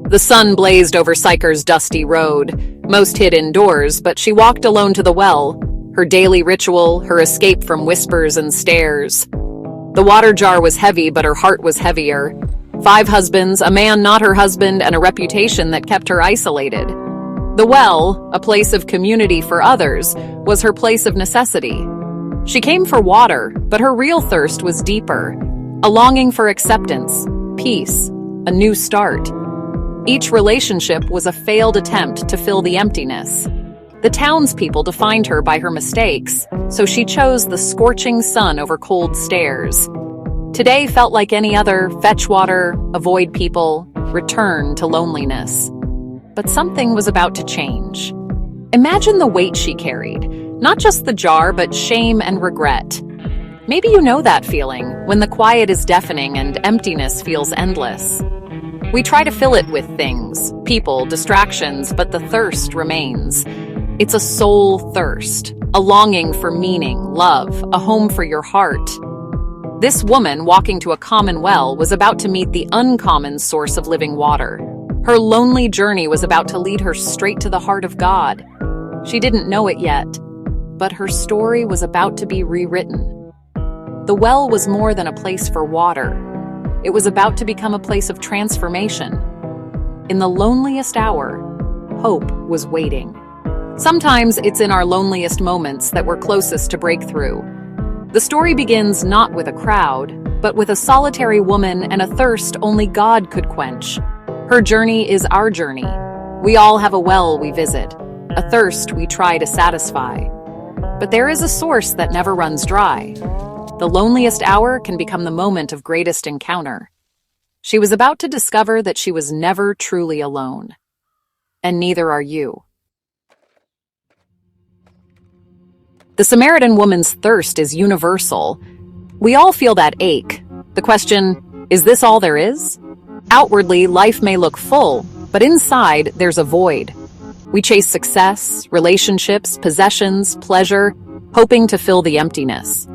The sun blazed over Sychar's dusty road. Most hid indoors, but she walked alone to the well, her daily ritual, her escape from whispers and stares. The water jar was heavy, but her heart was heavier. 5 husbands, a man not her husband, and a reputation that kept her isolated. The well, a place of community for others, was her place of necessity. She came for water, but her real thirst was deeper. A longing for acceptance, peace, a new start. Each relationship was a failed attempt to fill the emptiness. The townspeople defined her by her mistakes, so she chose the scorching sun over cold stairs. Today felt like any other: fetch water, avoid people, return to loneliness. But something was about to change. Imagine the weight she carried, not just the jar, but shame and regret. Maybe you know that feeling, when the quiet is deafening and emptiness feels endless. We try to fill it with things, people, distractions, but the thirst remains. It's a soul thirst, a longing for meaning, love, a home for your heart. This woman, walking to a common well, was about to meet the uncommon source of living water. Her lonely journey was about to lead her straight to the heart of God. She didn't know it yet, but her story was about to be rewritten. The well was more than a place for water. It was about to become a place of transformation. In the loneliest hour, hope was waiting. Sometimes it's in our loneliest moments that we're closest to breakthrough. The story begins not with a crowd, but with a solitary woman and a thirst only God could quench. Her journey is our journey. We all have a well we visit, a thirst we try to satisfy. But there is a source that never runs dry. The loneliest hour can become the moment of greatest encounter. She was about to discover that she was never truly alone. And neither are you. The Samaritan woman's thirst is universal. We all feel that ache. The question, is this all there is? Outwardly, life may look full, but inside, there's a void. We chase success, relationships, possessions, pleasure, hoping to fill the emptiness.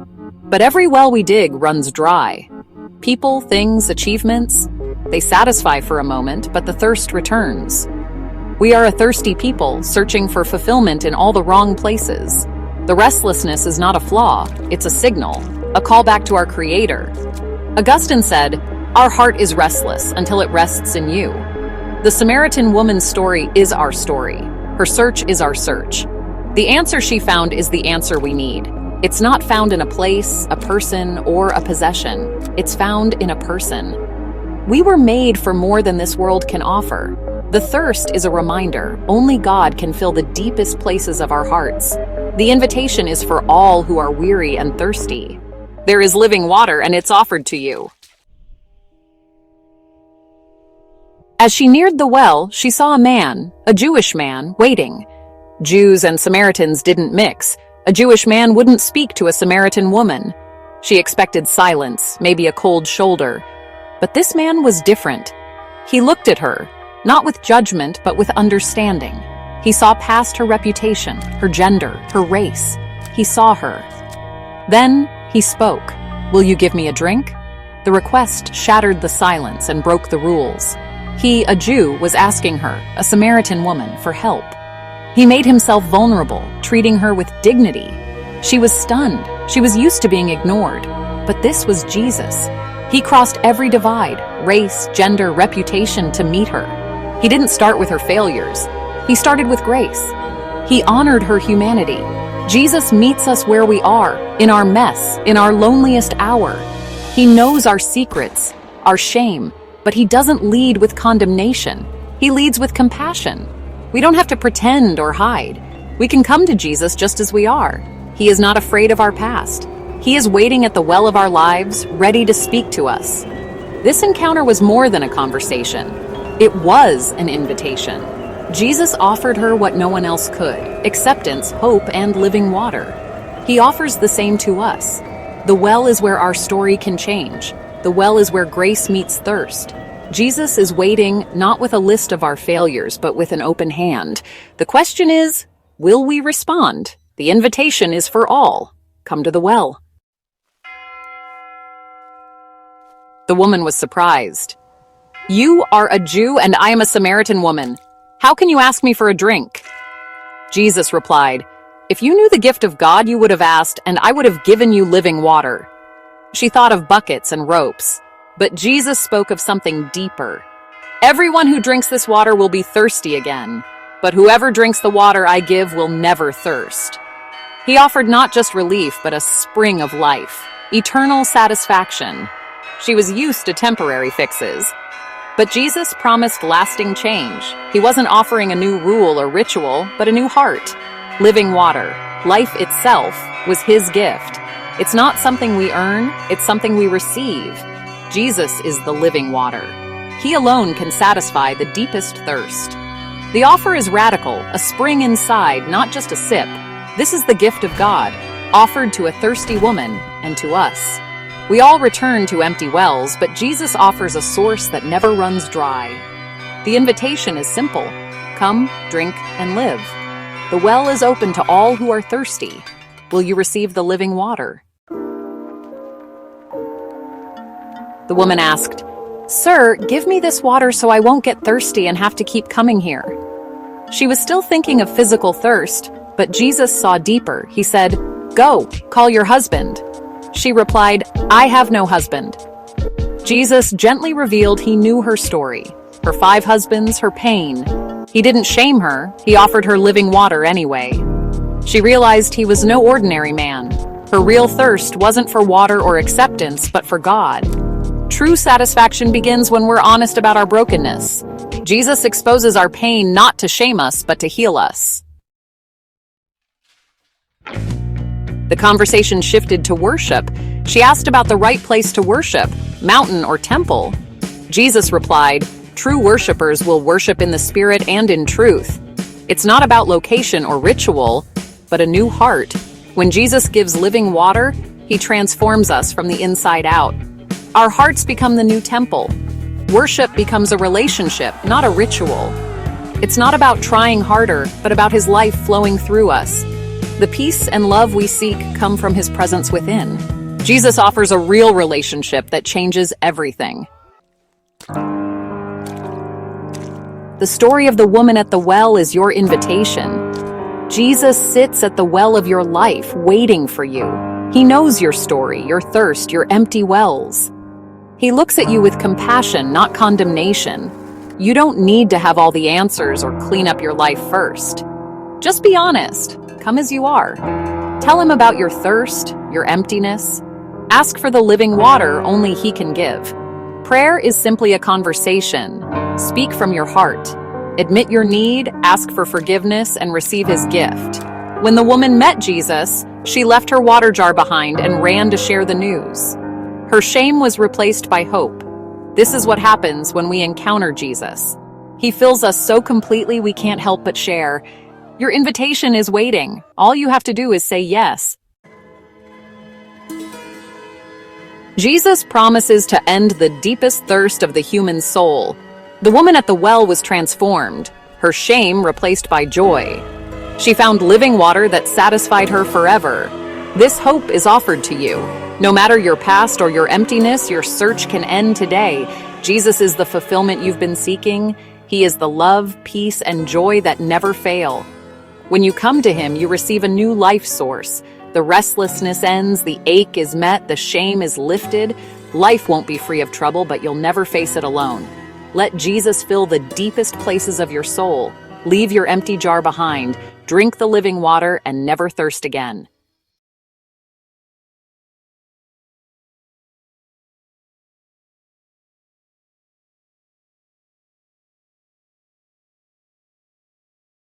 But every well we dig runs dry. People, things, achievements, they satisfy for a moment, but the thirst returns. We are a thirsty people, searching for fulfillment in all the wrong places. The restlessness is not a flaw, it's a signal, a call back to our Creator. Augustine said, "Our heart is restless until it rests in you." The Samaritan woman's story is our story. Her search is our search. The answer she found is the answer we need. It's not found in a place, a person, or a possession. It's found in a person. We were made for more than this world can offer. The thirst is a reminder only God can fill the deepest places of our hearts. The invitation is for all who are weary and thirsty. There is living water, and it's offered to you. As she neared the well, she saw a man, a Jewish man, waiting. Jews and Samaritans didn't mix. A Jewish man wouldn't speak to a Samaritan woman. She expected silence, maybe a cold shoulder. But this man was different. He looked at her, not with judgment, but with understanding. He saw past her reputation, her gender, her race. He saw her. Then he spoke. "Will you give me a drink?" The request shattered the silence and broke the rules. He, a Jew, was asking her, a Samaritan woman, for help. He made himself vulnerable, treating her with dignity. She was stunned. She was used to being ignored. But this was Jesus. He crossed every divide, race, gender, reputation, to meet her. He didn't start with her failures. He started with grace. He honored her humanity. Jesus meets us where we are, in our mess, in our loneliest hour. He knows our secrets, our shame, but he doesn't lead with condemnation. He leads with compassion. We don't have to pretend or hide. We can come to Jesus just as we are. He is not afraid of our past. He is waiting at the well of our lives, ready to speak to us. This encounter was more than a conversation. It was an invitation. Jesus offered her what no one else could: acceptance, hope, and living water. He offers the same to us. The well is where our story can change. The well is where grace meets thirst. Jesus is waiting, not with a list of our failures, but with an open hand. The question is, will we respond? The invitation is for all. Come to the well. The woman was surprised. "You are a Jew and I am a Samaritan woman. How can you ask me for a drink?" Jesus replied, "If you knew the gift of God, you would have asked, and I would have given you living water." She thought of buckets and ropes, but Jesus spoke of something deeper. "Everyone who drinks this water will be thirsty again, but whoever drinks the water I give will never thirst." He offered not just relief, but a spring of life, eternal satisfaction. She was used to temporary fixes, but Jesus promised lasting change. He wasn't offering a new rule or ritual, but a new heart. Living water, life itself, was his gift. It's not something we earn, it's something we receive. Jesus is the living water. He alone can satisfy the deepest thirst. The offer is radical, a spring inside, not just a sip. This is the gift of God, offered to a thirsty woman and to us. We all return to empty wells, but Jesus offers a source that never runs dry. The invitation is simple: come, drink, and live. The well is open to all who are thirsty. Will you receive the living water? The woman asked, "Sir, give me this water so I won't get thirsty and have to keep coming here." She was still thinking of physical thirst, but Jesus saw deeper. He said, "Go, call your husband." She replied, "I have no husband." Jesus gently revealed he knew her story, her 5 husbands, her pain. He didn't shame her, he offered her living water anyway. She realized he was no ordinary man. Her real thirst wasn't for water or acceptance, but for God. True satisfaction begins when we're honest about our brokenness. Jesus exposes our pain not to shame us, but to heal us. The conversation shifted to worship. She asked about the right place to worship, mountain or temple. Jesus replied, "True worshipers will worship in the spirit and in truth." It's not about location or ritual, but a new heart. When Jesus gives living water, he transforms us from the inside out. Our hearts become the new temple. Worship becomes a relationship, not a ritual. It's not about trying harder, but about his life flowing through us. The peace and love we seek come from his presence within. Jesus offers a real relationship that changes everything. The story of the woman at the well is your invitation. Jesus sits at the well of your life, waiting for you. He knows your story, your thirst, your empty wells. He looks at you with compassion, not condemnation. You don't need to have all the answers or clean up your life first. Just be honest. Come as you are. Tell him about your thirst, your emptiness. Ask for the living water only he can give. Prayer is simply a conversation. Speak from your heart. Admit your need, ask for forgiveness, and receive his gift. When the woman met Jesus, she left her water jar behind and ran to share the news. Her shame was replaced by hope. This is what happens when we encounter Jesus. He fills us so completely we can't help but share. Your invitation is waiting. All you have to do is say yes. Jesus promises to end the deepest thirst of the human soul. The woman at the well was transformed, her shame replaced by joy. She found living water that satisfied her forever. This hope is offered to you. No matter your past or your emptiness, your search can end today. Jesus is the fulfillment you've been seeking. He is the love, peace, and joy that never fail. When you come to him, you receive a new life source. The restlessness ends, the ache is met, the shame is lifted. Life won't be free of trouble, but you'll never face it alone. Let Jesus fill the deepest places of your soul. Leave your empty jar behind, drink the living water, and never thirst again.